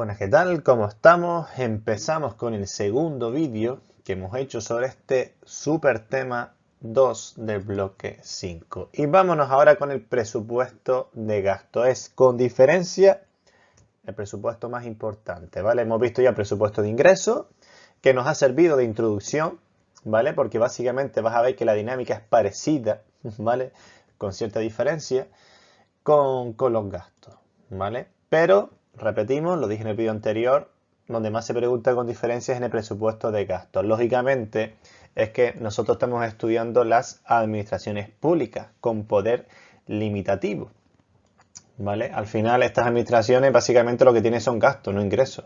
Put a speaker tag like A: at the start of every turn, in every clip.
A: Buenas, ¿qué tal? ¿Cómo estamos? Empezamos con el segundo vídeo que hemos hecho sobre este super tema 2 del bloque 5. Y vámonos ahora con el presupuesto de gasto. Es con diferencia el presupuesto más importante, ¿vale? Hemos visto ya el presupuesto de ingreso, que nos ha servido de introducción, ¿vale? Porque básicamente vas a ver que la dinámica es parecida, ¿vale? Con cierta diferencia con los gastos, ¿vale? Pero, repetimos, lo dije en el vídeo anterior, donde más se pregunta con diferencias es en el presupuesto de gastos. Lógicamente, es que nosotros estamos estudiando las administraciones públicas con poder limitativo, ¿vale? Al final, estas administraciones básicamente lo que tienen son gastos, no ingresos,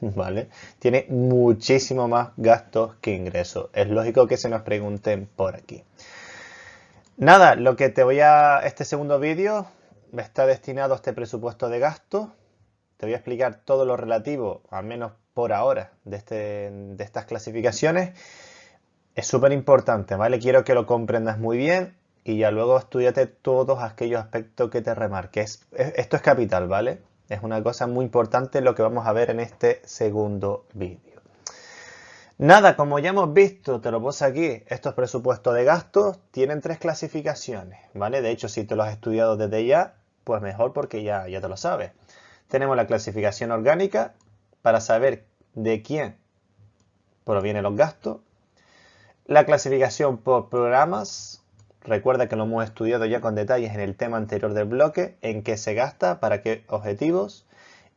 A: ¿vale? Tiene muchísimo más gastos que ingresos. Es lógico que se nos pregunten por aquí. Nada, lo que este segundo vídeo está destinado a este presupuesto de gasto. Te voy a explicar todo lo relativo, al menos por ahora, de estas clasificaciones. Es súper importante, ¿vale? Quiero que lo comprendas muy bien y ya luego estudiate todos aquellos aspectos que te remarque. Esto es capital, ¿vale? Es una cosa muy importante lo que vamos a ver en este segundo vídeo. Nada, como ya hemos visto, te lo puse aquí, estos presupuestos de gastos tienen tres clasificaciones, ¿vale? De hecho, si te lo has estudiado desde ya, pues mejor porque ya te lo sabes. Tenemos la clasificación orgánica para saber de quién provienen los gastos. La clasificación por programas, recuerda que lo hemos estudiado ya con detalles en el tema anterior del bloque, en qué se gasta, para qué objetivos.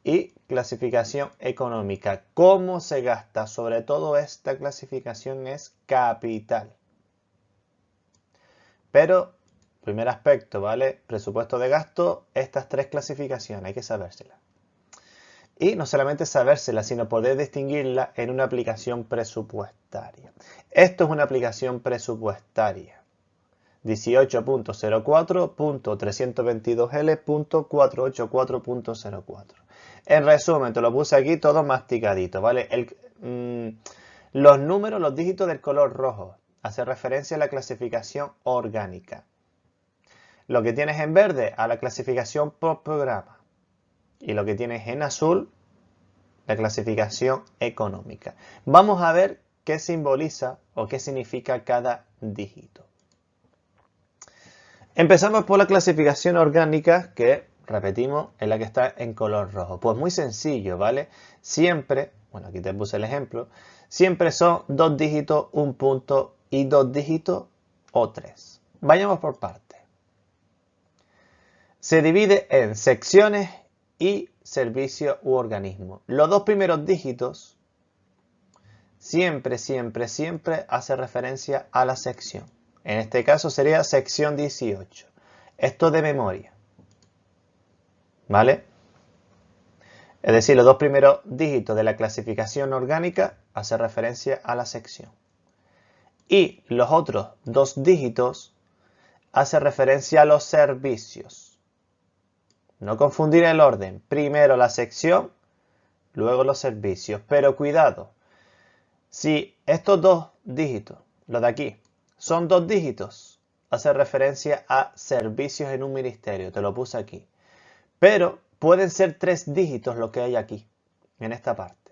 A: Y clasificación económica, cómo se gasta. Sobre todo esta clasificación es capital. Pero, primer aspecto, ¿vale? Presupuesto de gasto, estas tres clasificaciones, hay que sabérselas. Y no solamente sabérselas, sino poder distinguirla en una aplicación presupuestaria. Esto es una aplicación presupuestaria. 18.04.322L.484.04. En resumen, te lo puse aquí todo masticadito, ¿vale? Los números, los dígitos del color rojo, hace referencia a la clasificación orgánica. Lo que tienes en verde, a la clasificación por programa. Y lo que tienes en azul, la clasificación económica. Vamos a ver qué simboliza o qué significa cada dígito. Empezamos por la clasificación orgánica, que, repetimos, es la que está en color rojo. Pues muy sencillo, ¿vale? Siempre, bueno, aquí te puse el ejemplo, siempre son dos dígitos, un punto y dos dígitos o tres. Vayamos por partes. Se divide en secciones y servicios u organismos. Los dos primeros dígitos siempre hace referencia a la sección. En este caso sería sección 18. Esto de memoria. ¿Vale? Es decir, los dos primeros dígitos de la clasificación orgánica hace referencia a la sección. Y los otros dos dígitos hace referencia a los servicios. No confundir el orden. Primero la sección, luego los servicios. Pero cuidado. Si estos dos dígitos, los de aquí, son dos dígitos, hace referencia a servicios en un ministerio. Te lo puse aquí. Pero pueden ser tres dígitos lo que hay aquí, en esta parte.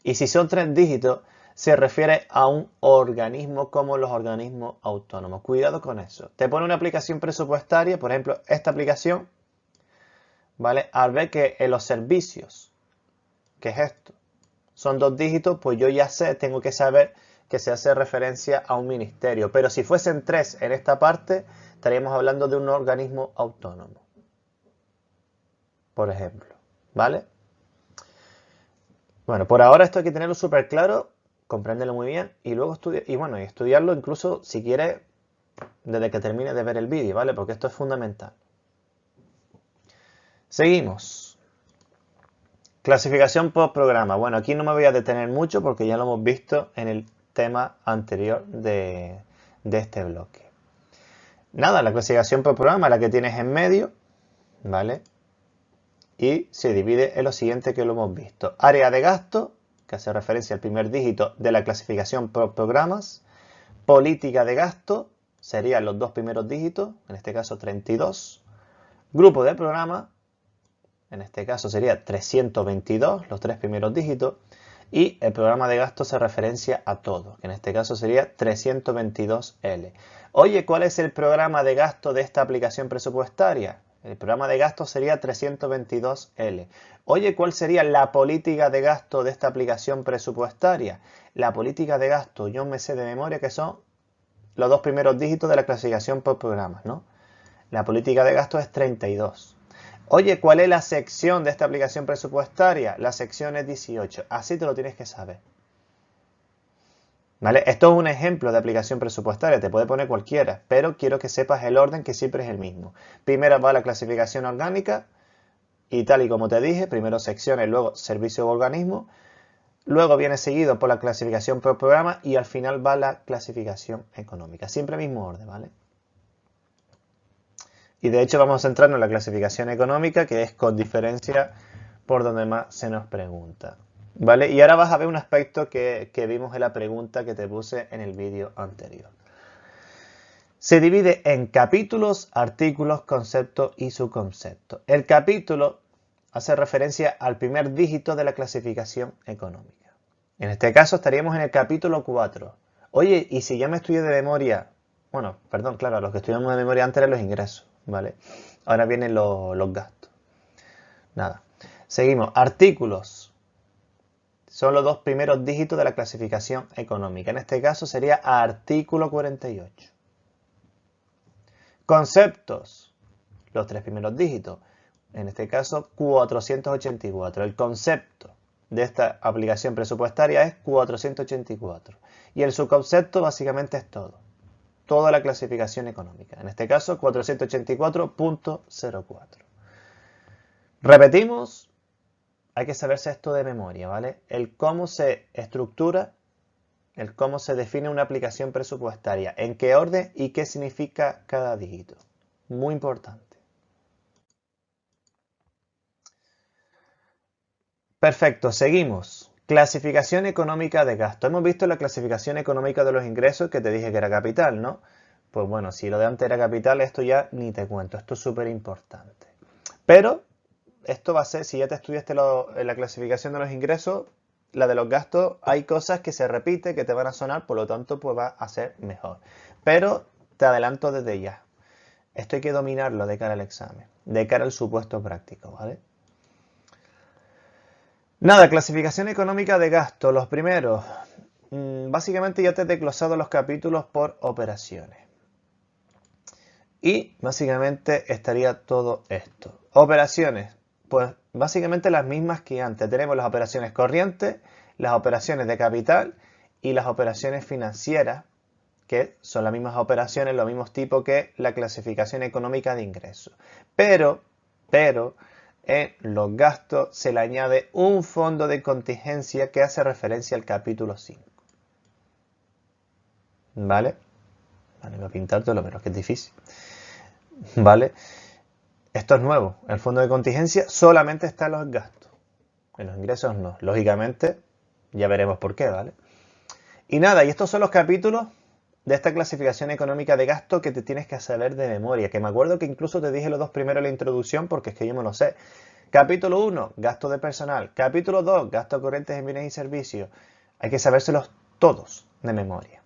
A: Y si son tres dígitos, se refiere a un organismo como los organismos autónomos. Cuidado con eso. Te pone una aplicación presupuestaria, por ejemplo, esta aplicación, ¿vale? Al ver que en los servicios, ¿qué es esto? Son dos dígitos, pues yo ya sé, tengo que saber que se hace referencia a un ministerio. Pero si fuesen tres en esta parte, estaríamos hablando de un organismo autónomo. Por ejemplo, ¿vale? Bueno, por ahora esto hay que tenerlo súper claro, compréndelo muy bien y luego estudiarlo incluso si quieres desde que termine de ver el vídeo, ¿vale? Porque esto es fundamental. Seguimos. Clasificación por programa. Bueno, aquí no me voy a detener mucho porque ya lo hemos visto en el tema anterior de este bloque. Nada, la clasificación por programa, la que tienes en medio, ¿vale? Y se divide en lo siguiente que lo hemos visto. Área de gasto, que hace referencia al primer dígito de la clasificación por programas. Política de gasto, serían los dos primeros dígitos, en este caso 32. Grupo de programa, en este caso sería 322, los tres primeros dígitos, y el programa de gasto se referencia a todo, que en este caso sería 322L. Oye, ¿cuál es el programa de gasto de esta aplicación presupuestaria? El programa de gasto sería 322L. Oye, ¿cuál sería la política de gasto de esta aplicación presupuestaria? La política de gasto, yo me sé de memoria que son los dos primeros dígitos de la clasificación por programas, ¿no? La política de gasto es 32. Oye, ¿cuál es la sección de esta aplicación presupuestaria? La sección es 18. Así te lo tienes que saber. ¿Vale? Esto es un ejemplo de aplicación presupuestaria, te puede poner cualquiera, pero quiero que sepas el orden que siempre es el mismo. Primero va la clasificación orgánica y tal y como te dije, primero secciones, luego servicio o organismo, luego viene seguido por la clasificación por programa y al final va la clasificación económica. Siempre el mismo orden, ¿vale? Y de hecho vamos a centrarnos en la clasificación económica, que es con diferencia por donde más se nos pregunta. ¿Vale? Y ahora vas a ver un aspecto que vimos en la pregunta que te puse en el vídeo anterior. Se divide en capítulos, artículos, conceptos y subconceptos. El capítulo hace referencia al primer dígito de la clasificación económica. En este caso estaríamos en el capítulo 4. Oye, y si ya me estudié de memoria, bueno, perdón, claro, los que estudiamos de memoria antes eran los ingresos, ¿vale? Ahora vienen los gastos. Nada. Seguimos. Artículos. Son los dos primeros dígitos de la clasificación económica. En este caso sería artículo 48. Conceptos. Los tres primeros dígitos. En este caso 484. El concepto de esta aplicación presupuestaria es 484. Y el subconcepto básicamente es todo. Toda la clasificación económica. En este caso 484.04. Repetimos. Hay que saberse esto de memoria, ¿vale? El cómo se estructura, el cómo se define una aplicación presupuestaria, en qué orden y qué significa cada dígito. Muy importante. Perfecto, seguimos. Clasificación económica de gasto. Hemos visto la clasificación económica de los ingresos que te dije que era capital, ¿no? Pues bueno, si lo de antes era capital, esto ya ni te cuento. Esto es súper importante. Pero esto va a ser, si ya te estudiaste la clasificación de los ingresos, la de los gastos, hay cosas que se repiten, que te van a sonar, por lo tanto, pues va a ser mejor. Pero te adelanto desde ya. Esto hay que dominarlo de cara al examen, de cara al supuesto práctico, ¿vale? Nada, clasificación económica de gasto. Los primeros, básicamente ya te he desglosado los capítulos por operaciones. Y básicamente estaría todo esto. Operaciones. Pues básicamente las mismas que antes. Tenemos las operaciones corrientes, las operaciones de capital y las operaciones financieras, que son las mismas operaciones, los mismos tipos que la clasificación económica de ingresos. Pero, en los gastos se le añade un fondo de contingencia que hace referencia al capítulo 5. ¿Vale? Vale, voy a pintártelo, pero es que es difícil. ¿Vale? Esto es nuevo. El fondo de contingencia solamente está en los gastos. En los ingresos no. Lógicamente, ya veremos por qué, ¿vale? Y nada, y estos son los capítulos de esta clasificación económica de gasto que te tienes que saber de memoria. Que me acuerdo que incluso te dije los dos primeros en la introducción porque es que yo me lo sé. Capítulo 1, gasto de personal. Capítulo 2, gastos corrientes en bienes y servicios. Hay que sabérselos todos de memoria.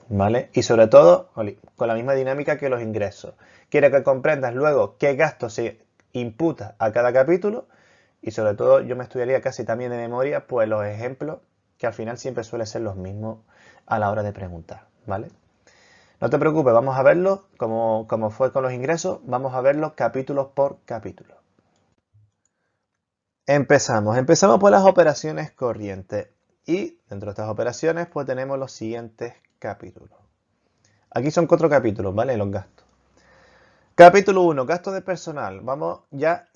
A: ¿Vale? Y sobre todo, con la misma dinámica que los ingresos. Quiero que comprendas luego qué gasto se imputa a cada capítulo y sobre todo yo me estudiaría casi también de memoria pues los ejemplos que al final siempre suelen ser los mismos a la hora de preguntar, ¿vale? No te preocupes, vamos a verlo como fue con los ingresos, vamos a verlo capítulo por capítulo. Empezamos por las operaciones corrientes y dentro de estas operaciones pues tenemos los siguientes capítulos. Aquí son 4 capítulos, ¿vale? Los gastos. Capítulo 1, gastos de personal. Vamos ya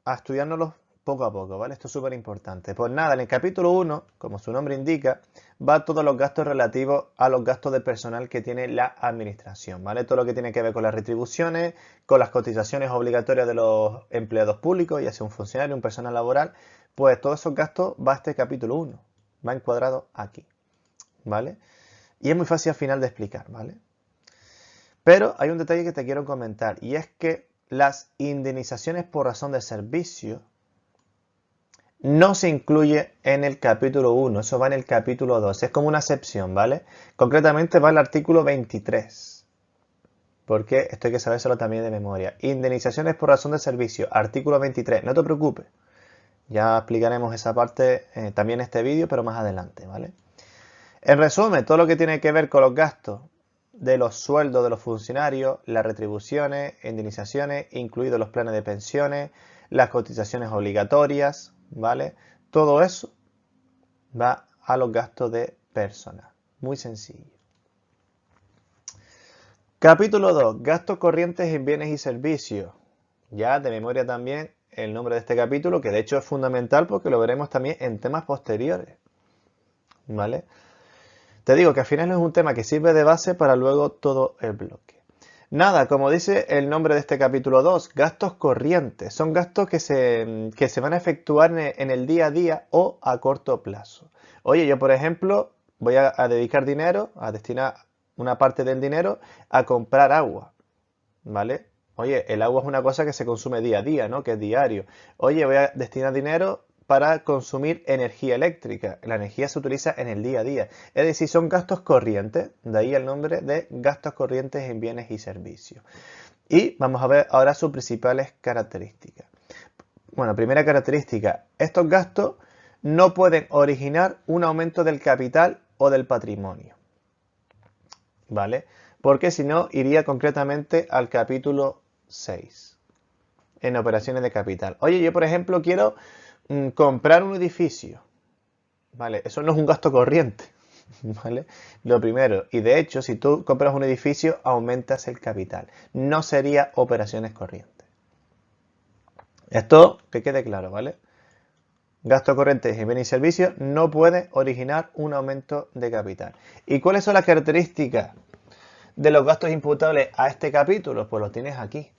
A: a estudiárnoslos poco a poco, ¿vale? Esto es súper importante. Pues nada, en el capítulo 1, como su nombre indica, va todos los gastos relativos a los gastos de personal que tiene la administración, ¿vale? Todo lo que tiene que ver con las retribuciones, con las cotizaciones obligatorias de los empleados públicos, ya sea un funcionario, un personal laboral, pues todos esos gastos va a este capítulo 1, va encuadrado aquí, ¿vale? Y es muy fácil al final de explicar, ¿vale? Pero hay un detalle que te quiero comentar y es que las indemnizaciones por razón de servicio no se incluye en el capítulo 1, eso va en el capítulo 2, es como una excepción, ¿vale? Concretamente va el artículo 23, porque esto hay que sabérselo también de memoria. Indemnizaciones por razón de servicio, artículo 23, no te preocupes, ya explicaremos esa parte también en este vídeo, pero más adelante, ¿vale? En resumen, todo lo que tiene que ver con los gastos de los sueldos de los funcionarios, las retribuciones, indemnizaciones, incluidos los planes de pensiones, las cotizaciones obligatorias, ¿vale? Todo eso va a los gastos de personal. Muy sencillo. Capítulo 2. Gastos corrientes en bienes y servicios. Ya de memoria también el nombre de este capítulo, que de hecho es fundamental porque lo veremos también en temas posteriores, ¿vale? Te digo que al final es un tema que sirve de base para luego todo el bloque. Nada, como dice el nombre de este capítulo 2, gastos corrientes. Son gastos que se van a efectuar en el día a día o a corto plazo. Oye, yo por ejemplo voy a dedicar dinero, a destinar una parte del dinero a comprar agua, ¿vale? Oye, el agua es una cosa que se consume día a día, ¿no? Que es diario. Oye, voy a destinar dinero para consumir energía eléctrica. La energía se utiliza en el día a día. Es decir, son gastos corrientes, de ahí el nombre de gastos corrientes en bienes y servicios. Y vamos a ver ahora sus principales características. Bueno, primera característica, estos gastos no pueden originar un aumento del capital o del patrimonio, ¿vale? Porque si no, iría concretamente al capítulo 6, en operaciones de capital. Oye, yo por ejemplo quiero comprar un edificio, ¿vale? Eso no es un gasto corriente, ¿vale? Lo primero, y de hecho, si tú compras un edificio, aumentas el capital. No sería operaciones corrientes. Esto que quede claro, ¿vale? Gasto corriente en bienes y servicios no puede originar un aumento de capital. ¿Y cuáles son las características de los gastos imputables a este capítulo? Pues lo tienes aquí.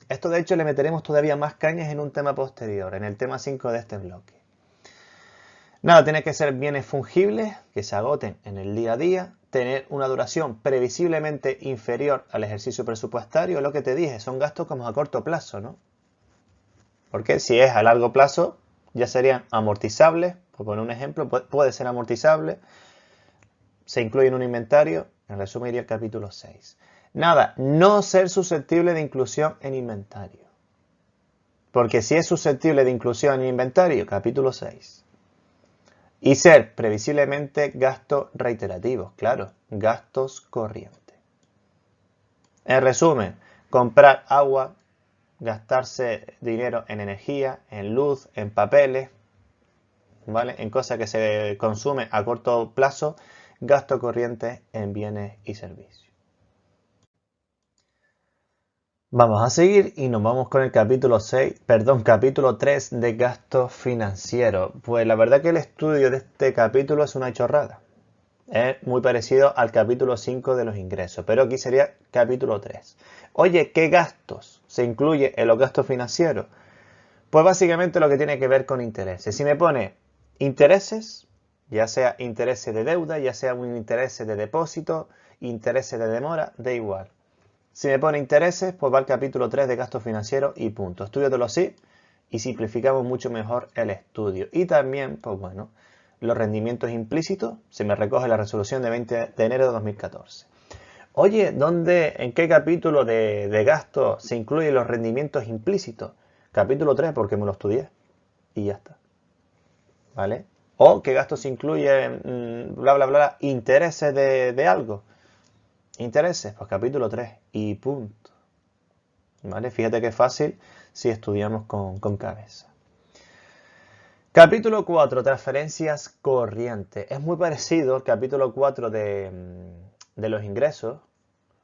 A: Esto de hecho le meteremos todavía más cañas en un tema posterior, en el tema 5 de este bloque. Nada, tiene que ser bienes fungibles que se agoten en el día a día, tener una duración previsiblemente inferior al ejercicio presupuestario, lo que te dije, son gastos como a corto plazo, ¿no? Porque si es a largo plazo, ya serían amortizables, por poner un ejemplo, puede ser amortizable, se incluye en un inventario, en resumen iría el capítulo 6. Nada, no ser susceptible de inclusión en inventario. Porque si es susceptible de inclusión en inventario, capítulo 6. Y ser previsiblemente gastos reiterativos, claro, gastos corrientes. En resumen, comprar agua, gastarse dinero en energía, en luz, en papeles, ¿vale? En cosas que se consumen a corto plazo, gasto corriente en bienes y servicios. Vamos a seguir y nos vamos con el capítulo 3 de gastos financieros. Pues la verdad que el estudio de este capítulo es una chorrada. Es muy parecido al capítulo 5 de los ingresos, pero aquí sería capítulo 3. Oye, ¿qué gastos se incluye en los gastos financieros? Pues básicamente lo que tiene que ver con intereses. Si me pone intereses, ya sea intereses de deuda, ya sea un interés de depósito, intereses de demora, da igual. Si me pone intereses, pues va al capítulo 3 de gastos financieros y punto. Estúdiatelo así y simplificamos mucho mejor el estudio. Y también, pues bueno, los rendimientos implícitos, se me recoge la resolución de 20 de enero de 2014. Oye, ¿en qué capítulo de gastos se incluyen los rendimientos implícitos? Capítulo 3, porque me lo estudié. Y ya está. ¿Vale? O qué gastos se incluyen, bla, bla, bla, intereses de algo. Intereses, pues capítulo 3 y punto. ¿Vale? Fíjate qué fácil si estudiamos con cabeza. Capítulo 4, transferencias corrientes. Es muy parecido al capítulo 4 de los ingresos,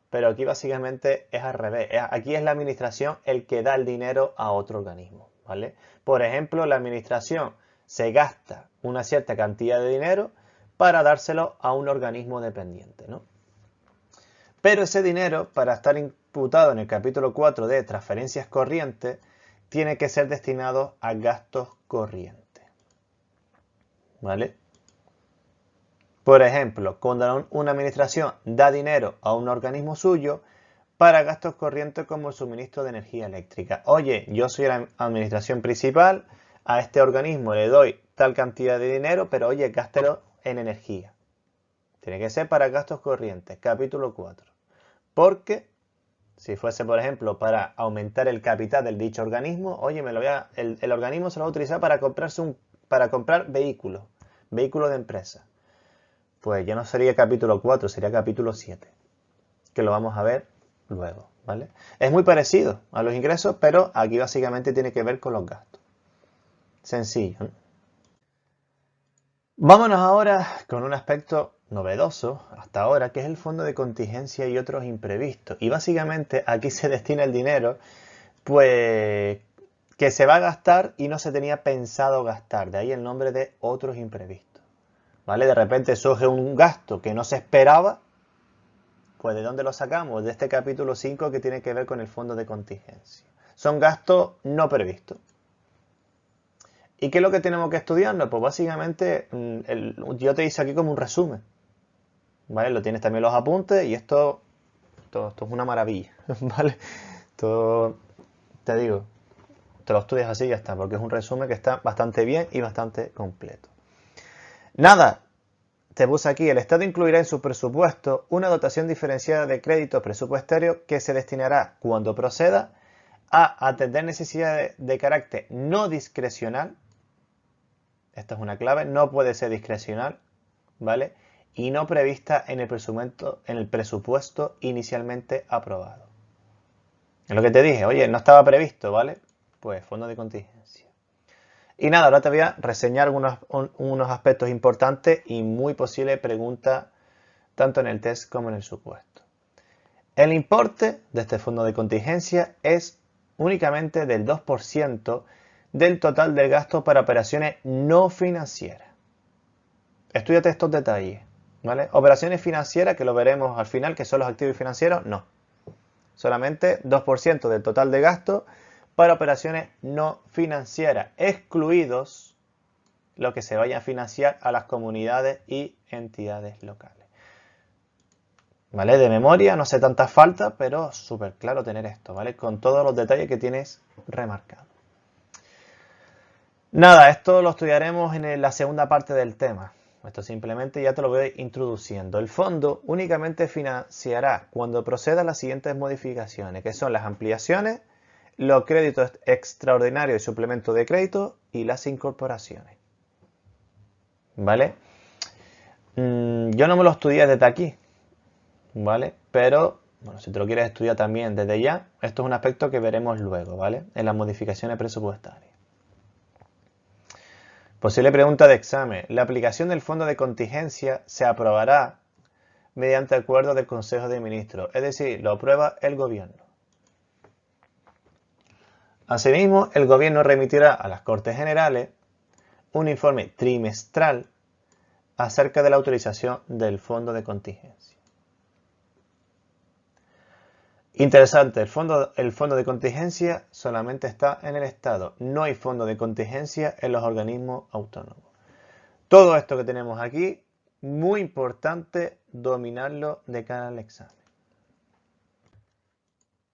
A: pero aquí básicamente es al revés. Aquí es la administración el que da el dinero a otro organismo, ¿vale? Por ejemplo, la administración se gasta una cierta cantidad de dinero para dárselo a un organismo dependiente, ¿no? Pero ese dinero, para estar imputado en el capítulo 4 de transferencias corrientes, tiene que ser destinado a gastos corrientes. ¿Vale? Por ejemplo, cuando una administración da dinero a un organismo suyo, para gastos corrientes como el suministro de energía eléctrica. Oye, yo soy la administración principal, a este organismo le doy tal cantidad de dinero, pero oye, gástelo en energía. Tiene que ser para gastos corrientes, capítulo 4. Porque si fuese, por ejemplo, para aumentar el capital del dicho organismo, oye, el organismo se lo va a utilizar para comprar vehículos de empresa. Pues ya no sería capítulo 4, sería capítulo 7, que lo vamos a ver luego, ¿vale? Es muy parecido a los ingresos, pero aquí básicamente tiene que ver con los gastos. Sencillo, ¿no? Vámonos ahora con un aspecto novedoso hasta ahora, que es el fondo de contingencia y otros imprevistos. Y básicamente aquí se destina el dinero, pues, que se va a gastar y no se tenía pensado gastar. De ahí el nombre de otros imprevistos, ¿vale? De repente surge un gasto que no se esperaba. Pues ¿de dónde lo sacamos? De este capítulo 5 que tiene que ver con el fondo de contingencia. Son gastos no previstos. ¿Y qué es lo que tenemos que estudiarnos? Pues básicamente yo te hice aquí como un resumen, ¿vale? Lo tienes también los apuntes y esto es una maravilla, ¿vale? Todo, te digo, te lo estudias así y ya está, porque es un resumen que está bastante bien y bastante completo. Nada, te puse aquí, el Estado incluirá en su presupuesto una dotación diferenciada de crédito presupuestario que se destinará, cuando proceda, a atender necesidades de carácter no discrecional. Esta es una clave, no puede ser discrecional, ¿vale? Y no prevista en el presupuesto inicialmente aprobado. Es lo que te dije, oye, no estaba previsto, ¿vale? Pues fondo de contingencia. Y nada, ahora te voy a reseñar unos aspectos importantes y muy posible pregunta tanto en el test como en el supuesto. El importe de este fondo de contingencia es únicamente del 2% del total del gasto para operaciones no financieras. Estudiate estos detalles, ¿vale? Operaciones financieras, que lo veremos al final, que son los activos financieros, no. Solamente 2% del total de gasto para operaciones no financieras, excluidos lo que se vaya a financiar a las comunidades y entidades locales. ¿Vale? De memoria, no sé tantas faltas, pero súper claro tener esto, ¿vale? Con todos los detalles que tienes remarcados. Nada, esto lo estudiaremos en la segunda parte del tema. Esto simplemente ya te lo voy introduciendo. El fondo únicamente financiará cuando proceda a las siguientes modificaciones, que son las ampliaciones, los créditos extraordinarios y suplementos de crédito y las incorporaciones. ¿Vale? Yo no me lo estudié desde aquí, ¿vale? Pero, bueno, si te lo quieres estudiar también desde ya, esto es un aspecto que veremos luego, ¿vale? En las modificaciones presupuestarias. Posible pregunta de examen. La aplicación del fondo de contingencia se aprobará mediante acuerdo del Consejo de Ministros, es decir, lo aprueba el Gobierno. Asimismo, el Gobierno remitirá a las Cortes Generales un informe trimestral acerca de la utilización del fondo de contingencia. Interesante, el fondo de contingencia solamente está en el Estado, no hay fondo de contingencia en los organismos autónomos. Todo esto que tenemos aquí, muy importante dominarlo de cara al examen.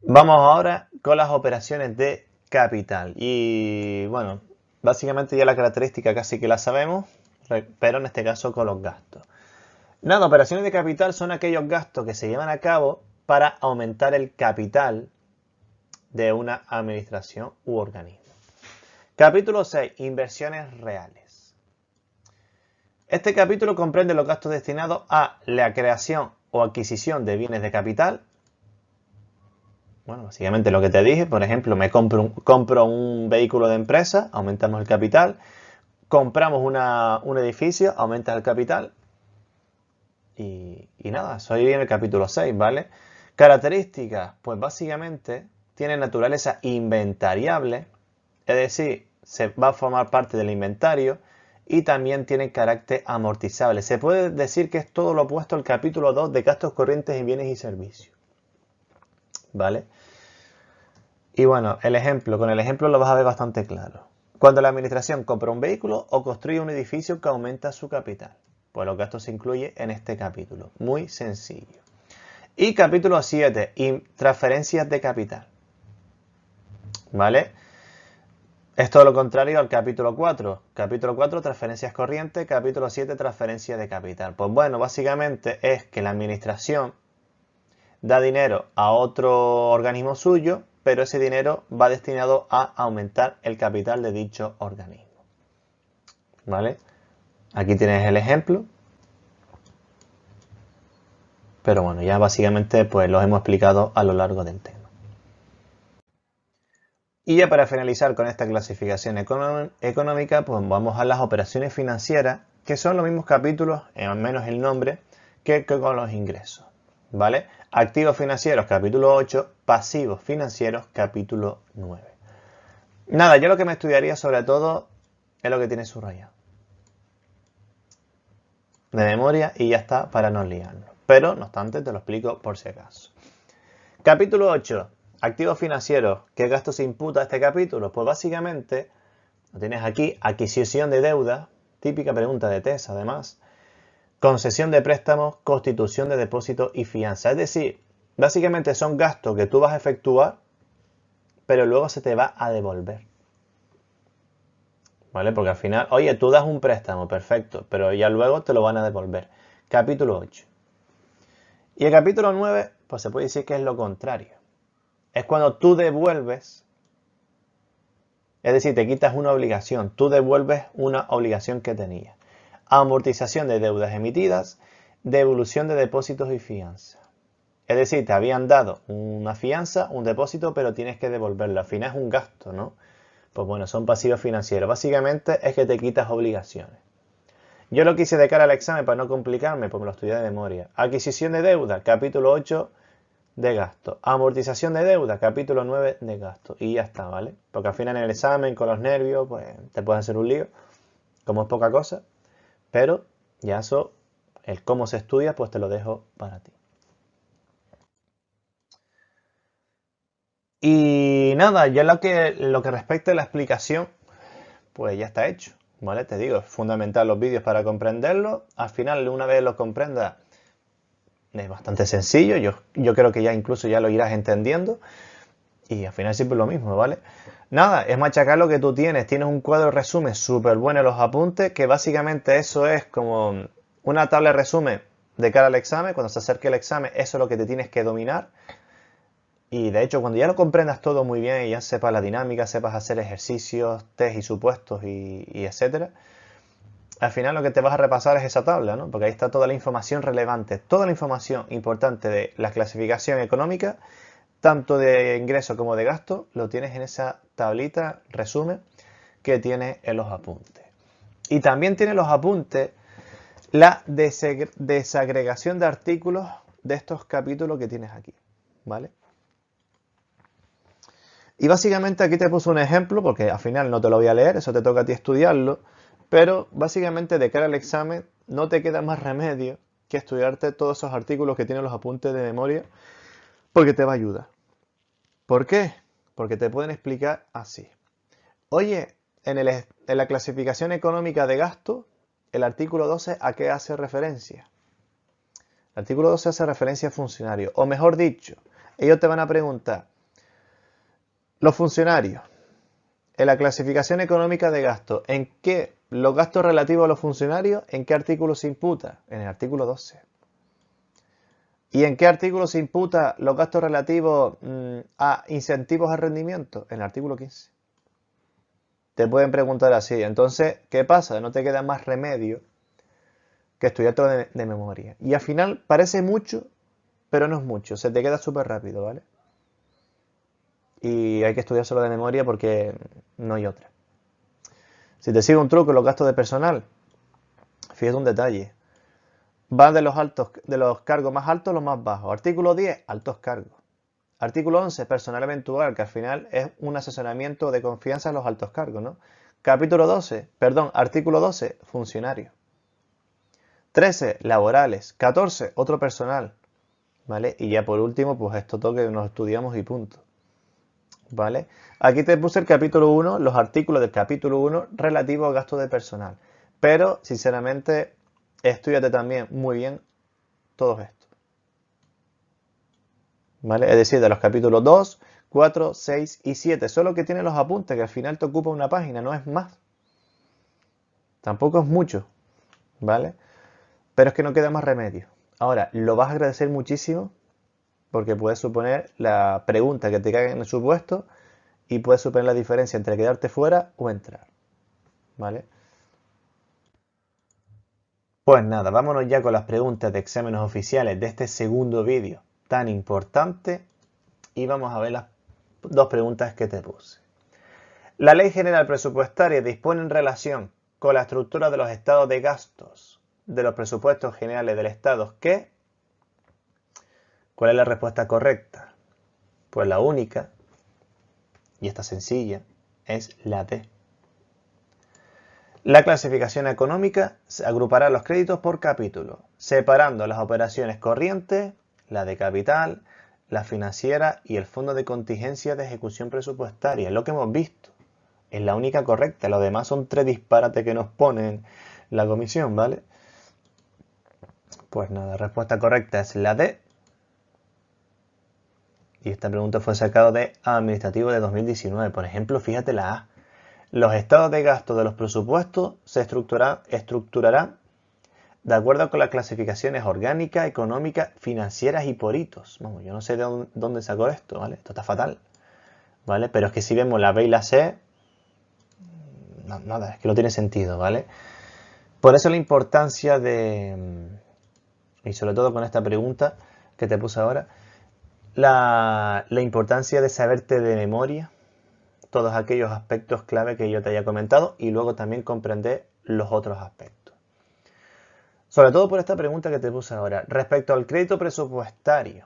A: Vamos ahora con las operaciones de capital. Y bueno, básicamente ya la característica casi que la sabemos, pero en este caso con los gastos. Nada, operaciones de capital son aquellos gastos que se llevan a cabo para aumentar el capital de una administración u organismo. Capítulo 6. Inversiones reales. Este capítulo comprende los gastos destinados a la creación o adquisición de bienes de capital. Bueno, básicamente lo que te dije, por ejemplo, me compro un vehículo de empresa, aumentamos el capital. Compramos un edificio, aumenta el capital. Y nada, eso ahí viene el capítulo 6, ¿vale? Características, pues básicamente tiene naturaleza inventariable, es decir, se va a formar parte del inventario y también tiene carácter amortizable. Se puede decir que es todo lo opuesto al capítulo 2 de gastos corrientes en bienes y servicios, ¿vale? Y bueno, con el ejemplo lo vas a ver bastante claro. Cuando la administración compra un vehículo o construye un edificio que aumenta su capital, pues los gastos se incluyen en este capítulo. Muy sencillo. Y capítulo 7, transferencias de capital. ¿Vale? Es todo lo contrario al capítulo 4. Capítulo 4, transferencias corrientes. Capítulo 7, transferencias de capital. Pues bueno, básicamente es que la administración da dinero a otro organismo suyo, pero ese dinero va destinado a aumentar el capital de dicho organismo. ¿Vale? Aquí tienes el ejemplo. Pero bueno, ya básicamente pues los hemos explicado a lo largo del tema. Y ya para finalizar con esta clasificación económica, pues vamos a las operaciones financieras, que son los mismos capítulos, al menos el nombre, que con los ingresos. ¿Vale? Activos financieros, capítulo 8, pasivos financieros, capítulo 9. Nada, yo lo que me estudiaría sobre todo es lo que tiene subrayado. De memoria y ya está para no liarnos. Pero, no obstante, te lo explico por si acaso. Capítulo 8. Activos financieros. ¿Qué gasto se imputa a este capítulo? Pues básicamente, lo tienes aquí, adquisición de deuda, típica pregunta de test además, concesión de préstamos, constitución de depósito y fianza. Es decir, básicamente son gastos que tú vas a efectuar, pero luego se te va a devolver. ¿Vale? Porque al final, oye, tú das un préstamo, perfecto, pero ya luego te lo van a devolver. Capítulo 8. Y el capítulo 9, pues se puede decir que es lo contrario. Es cuando tú devuelves, es decir, te quitas una obligación, tú devuelves una obligación que tenías. Amortización de deudas emitidas, devolución de depósitos y fianza. Es decir, te habían dado una fianza, un depósito, pero tienes que devolverlo. Al final es un gasto, ¿no? Pues bueno, son pasivos financieros. Básicamente es que te quitas obligaciones. Yo lo quise de cara al examen para no complicarme, pues me lo estudié de memoria. Adquisición de deuda, capítulo 8 de gasto. Amortización de deuda, capítulo 9 de gasto. Y ya está, ¿vale? Porque al final en el examen, con los nervios, pues te puede hacer un lío. Como es poca cosa. Pero ya eso, el cómo se estudia, pues te lo dejo para ti. Y nada, ya lo que respecta a la explicación, pues ya está hecho, ¿vale? Te digo, es fundamental los vídeos para comprenderlo. Al final, una vez lo comprendas, es bastante sencillo. Yo creo que ya incluso ya lo irás entendiendo. Y al final siempre lo mismo, ¿vale? Nada, es machacar lo que tú tienes. Tienes un cuadro de resumen súper bueno en los apuntes, que básicamente eso es como una tabla de resumen de cara al examen. Cuando se acerque el examen, eso es lo que te tienes que dominar. Y de hecho, cuando ya lo comprendas todo muy bien y ya sepas la dinámica, sepas hacer ejercicios, test y supuestos y etcétera, al final lo que te vas a repasar es esa tabla, ¿no? Porque ahí está toda la información relevante, toda la información importante de la clasificación económica, tanto de ingreso como de gasto, lo tienes en esa tablita, resumen, que tienes en los apuntes. Y también tiene los apuntes la desagregación de artículos de estos capítulos que tienes aquí, ¿vale? Y básicamente aquí te puse un ejemplo, porque al final no te lo voy a leer, eso te toca a ti estudiarlo, pero básicamente de cara al examen no te queda más remedio que estudiarte todos esos artículos que tienen los apuntes de memoria, porque te va a ayudar. ¿Por qué? Porque te pueden explicar así. Oye, en la clasificación económica de gasto, el artículo 12, ¿a qué hace referencia? El artículo 12 hace referencia a funcionarios, o mejor dicho, ellos te van a preguntar, los funcionarios, en la clasificación económica de gasto, ¿en qué los gastos relativos a los funcionarios, en qué artículo se imputa? En el artículo 12. ¿Y en qué artículo se imputa los gastos relativos a incentivos al rendimiento? En el artículo 15. Te pueden preguntar así. Entonces, ¿qué pasa? No te queda más remedio que estudiarlo de memoria. Y al final parece mucho, pero no es mucho. Se te queda súper rápido, ¿vale? Y hay que estudiárselo de memoria porque no hay otra. Si te sigo un truco, los gastos de personal, fíjate un detalle. Va de los cargos más altos a los más bajos. Artículo 10, altos cargos. Artículo 11, personal eventual, que al final es un asesoramiento de confianza en los altos cargos, ¿no? Artículo 12, funcionarios. 13, laborales. 14, otro personal. ¿Vale? Y ya por último, pues esto todo que nos estudiamos y punto. ¿Vale? Aquí te puse el capítulo 1, los artículos del capítulo 1 relativos a gastos de personal. Pero, sinceramente, estúdiate también muy bien todos estos. ¿vale? Es decir, de los capítulos 2, 4, 6 y 7. Solo que tiene los apuntes, que al final te ocupa una página, no es más. Tampoco es mucho, ¿vale? Pero es que no queda más remedio. Ahora, lo vas a agradecer muchísimo porque puedes suponer la pregunta que te caiga en el supuesto y puedes suponer la diferencia entre quedarte fuera o entrar, ¿vale? Pues nada, vámonos ya con las preguntas de exámenes oficiales de este segundo vídeo tan importante y vamos a ver las dos preguntas que te puse. La Ley General Presupuestaria dispone en relación con la estructura de los estados de gastos de los presupuestos generales del Estado que... ¿Cuál es la respuesta correcta? Pues la única, y esta sencilla, es la D. La clasificación económica agrupará los créditos por capítulo, separando las operaciones corrientes, la de capital, la financiera y el fondo de contingencia de ejecución presupuestaria. Es lo que hemos visto. Es la única correcta. Los demás son 3 disparates que nos ponen la comisión, ¿vale? Pues nada, la respuesta correcta es la D. Y esta pregunta fue sacada de Administrativo de 2019. Por ejemplo, fíjate la A. Los estados de gasto de los presupuestos se estructurarán de acuerdo con las clasificaciones orgánicas, económicas, financieras y por hitos. Vamos, yo no sé de dónde sacó esto, ¿vale? Esto está fatal, ¿vale? Pero es que si vemos la B y la C, nada, es que no tiene sentido, ¿vale? Por eso la importancia de, y sobre todo con esta pregunta que te puse ahora, la importancia de saberte de memoria todos aquellos aspectos clave que yo te haya comentado y luego también comprender los otros aspectos. Sobre todo por esta pregunta que te puse ahora. Respecto al crédito presupuestario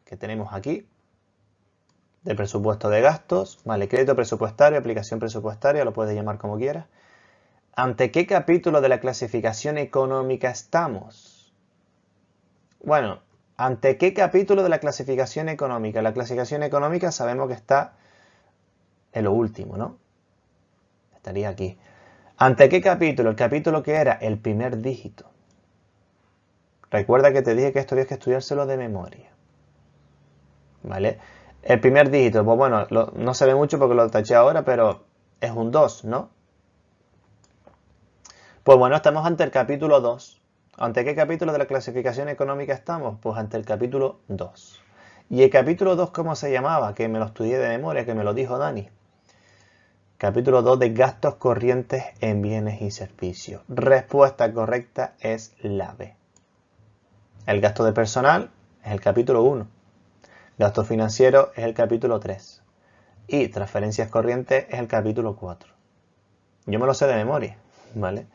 A: que tenemos aquí, de presupuesto de gastos, vale, crédito presupuestario, aplicación presupuestaria, lo puedes llamar como quieras. ¿Ante qué capítulo de la clasificación económica estamos? Bueno, ¿ante qué capítulo de la clasificación económica? La clasificación económica sabemos que está en lo último, ¿no? Estaría aquí. ¿Ante qué capítulo? El capítulo que era el primer dígito. Recuerda que te dije que esto había que estudiárselo de memoria. ¿Vale? El primer dígito, pues bueno, no se ve mucho porque lo taché ahora, pero es un 2, ¿no? Pues bueno, estamos ante el capítulo 2. ¿Ante qué capítulo de la clasificación económica estamos? Pues ante el capítulo 2. ¿Y el capítulo 2 cómo se llamaba? Que me lo estudié de memoria, que me lo dijo Dani. Capítulo 2 de gastos corrientes en bienes y servicios. Respuesta correcta es la B. El gasto de personal es el capítulo 1. Gasto financiero es el capítulo 3. Y transferencias corrientes es el capítulo 4. Yo me lo sé de memoria, ¿vale?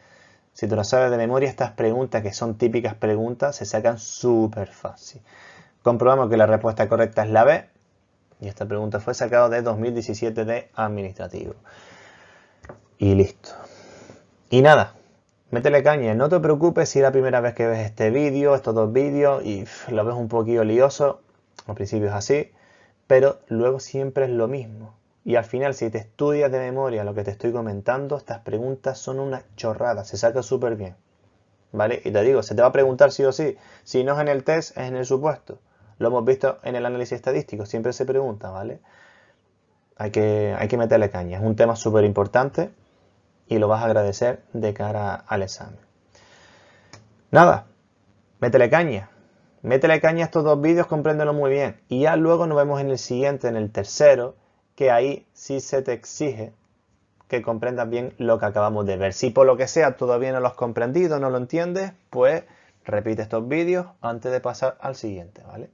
A: Si tú lo sabes de memoria, estas preguntas que son típicas preguntas se sacan súper fácil. Comprobamos que la respuesta correcta es la B. Y esta pregunta fue sacada de 2017 de Administrativo. Y listo. Y nada, métele caña. No te preocupes si es la primera vez que ves este vídeo, estos dos vídeos, y lo ves un poquillo lioso. Al principio es así, pero luego siempre es lo mismo. Y al final, si te estudias de memoria lo que te estoy comentando, estas preguntas son una chorrada, se saca súper bien. ¿Vale? Y te digo, se te va a preguntar sí o sí. Si no es en el test, es en el supuesto. Lo hemos visto en el análisis estadístico, siempre se pregunta, ¿vale? Hay que meterle caña. Es un tema súper importante y lo vas a agradecer de cara al examen. Nada, métele caña. Métele caña a estos dos vídeos, compréndelo muy bien. Y ya luego nos vemos en el siguiente, en el tercero, que ahí sí se te exige que comprendas bien lo que acabamos de ver. Si por lo que sea todavía no lo has comprendido, no lo entiendes, pues repite estos vídeos antes de pasar al siguiente, ¿vale?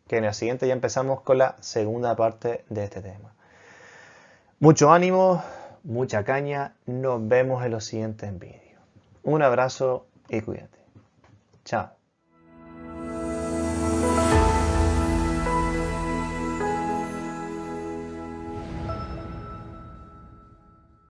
A: Que en el siguiente ya empezamos con la segunda parte de este tema. Mucho ánimo, mucha caña, nos vemos en los siguientes vídeos. Un abrazo y cuídate. Chao.